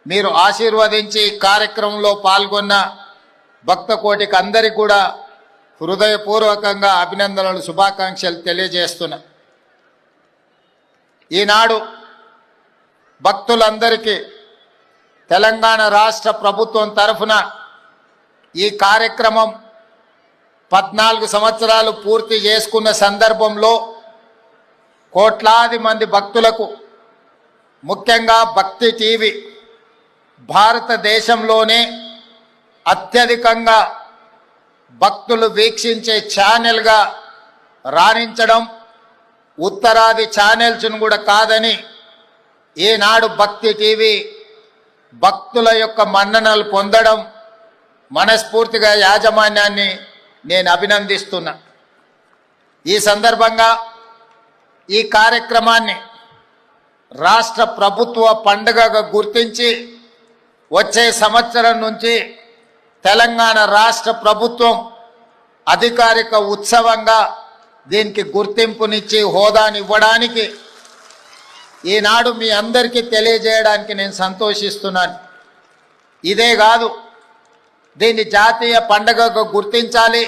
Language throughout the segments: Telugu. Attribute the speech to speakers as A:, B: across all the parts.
A: మీరు ఆశీర్వదించి కార్యక్రమంలో పాల్గొన్న భక్త కోటికి అందరికీ కూడా హృదయపూర్వకంగా అభినందనలు శుభాకాంక్షలు తెలియజేస్తున్నా. ఈనాడు భక్తులందరికీ తెలంగాణ రాష్ట్ర ప్రభుత్వం తరఫున ఈ కార్యక్రమం 14 సంవత్సరాలు పూర్తి చేసుకున్న సందర్భంలో కోట్లాది మంది భక్తులకు, ముఖ్యంగా భక్తి టీవీ భారతదేశంలోనే అత్యధికంగా భక్తులు వీక్షించే ఛానల్గా రాణించడం, ఉత్తరాది ఛానల్స్ను కూడా కాదని ఈనాడు భక్తి టీవీ భక్తుల యొక్క మన్ననలు పొందడం మనస్ఫూర్తిగా యాజమాన్యాన్ని నేను అభినందిస్తున్నా. ఈ సందర్భంగా ఈ కార్యక్రమాన్ని రాష్ట్ర ప్రభుత్వ పండుగగా గుర్తించి వచ్చే సంవత్సరం నుంచి తెలంగాణ రాష్ట్ర ప్రభుత్వం అధికారిక ఉత్సవంగా దీనికి గుర్తింపునిచ్చి హోదానివ్వడానికి ఈనాడు మీ అందరికీ తెలియజేయడానికి నేను సంతోషిస్తున్నాను. ఇదే కాదు, దీన్ని జాతీయ పండుగగా గుర్తించాలి.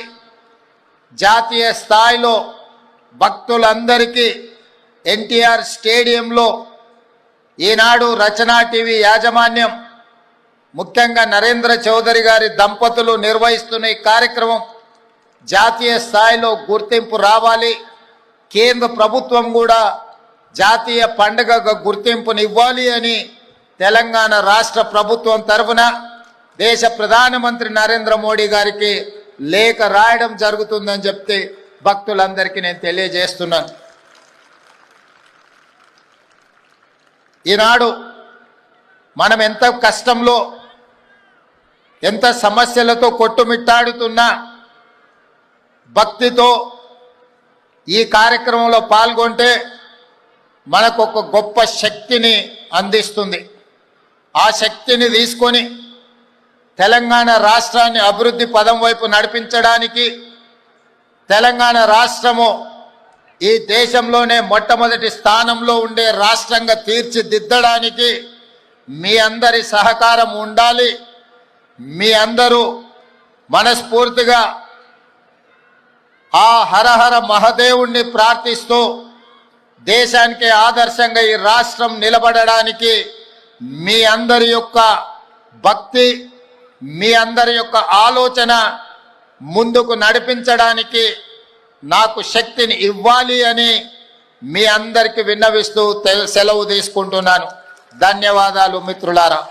A: జాతీయ స్థాయిలో భక్తులందరికీ ఎన్టీఆర్ స్టేడియంలో ఈనాడు రచనా టీవీ యాజమాన్యం, ముఖ్యంగా నరేంద్ర చౌదరి గారి దంపతులు నిర్వహిస్తున్న ఈ కార్యక్రమం జాతీయ స్థాయిలో గుర్తింపు రావాలి. కేంద్ర ప్రభుత్వం కూడా జాతీయ పండుగగా గుర్తింపునివ్వాలి అని తెలంగాణ రాష్ట్ర ప్రభుత్వం తరఫున దేశ ప్రధానమంత్రి నరేంద్ర మోడీ గారికి లేఖ రాయడం జరుగుతుందని చెప్తే భక్తులందరికీ నేను తెలియజేస్తున్నాను. ఈనాడు మనం ఎంత కష్టంలో, ఎంత సమస్యలతో కొట్టుమిట్టాడుతున్నా భక్తితో ఈ కార్యక్రమంలో పాల్గొంటే మనకు ఒక గొప్ప శక్తిని అందిస్తుంది. ఆ శక్తిని తీసుకొని తెలంగాణ రాష్ట్రాన్ని అభివృద్ధి పదం వైపు నడిపించడానికి, తెలంగాణ రాష్ట్రము ఈ దేశంలోనే మొట్టమొదటి స్థానంలో ఉండే రాష్ట్రంగా తీర్చిదిద్దడానికి మీ అందరి సహకారం ఉండాలి. మీ అందరూ మనస్ఫూర్తిగా ఆ హరహర మహదేవుణ్ణి ప్రార్థిస్తూ దేశానికి ఆదర్శంగా ఈ రాష్ట్రం నిలబడడానికి మీ అందరి యొక్క భక్తి, మీ అందరి యొక్క ఆలోచన ముందుకు నడిపించడానికి నాకు శక్తిని ఇవ్వాలి అని మీ అందరికీ విన్నవిస్తూ సెలవు తీసుకుంటున్నాను. ధన్యవాదాలు మిత్రులారా.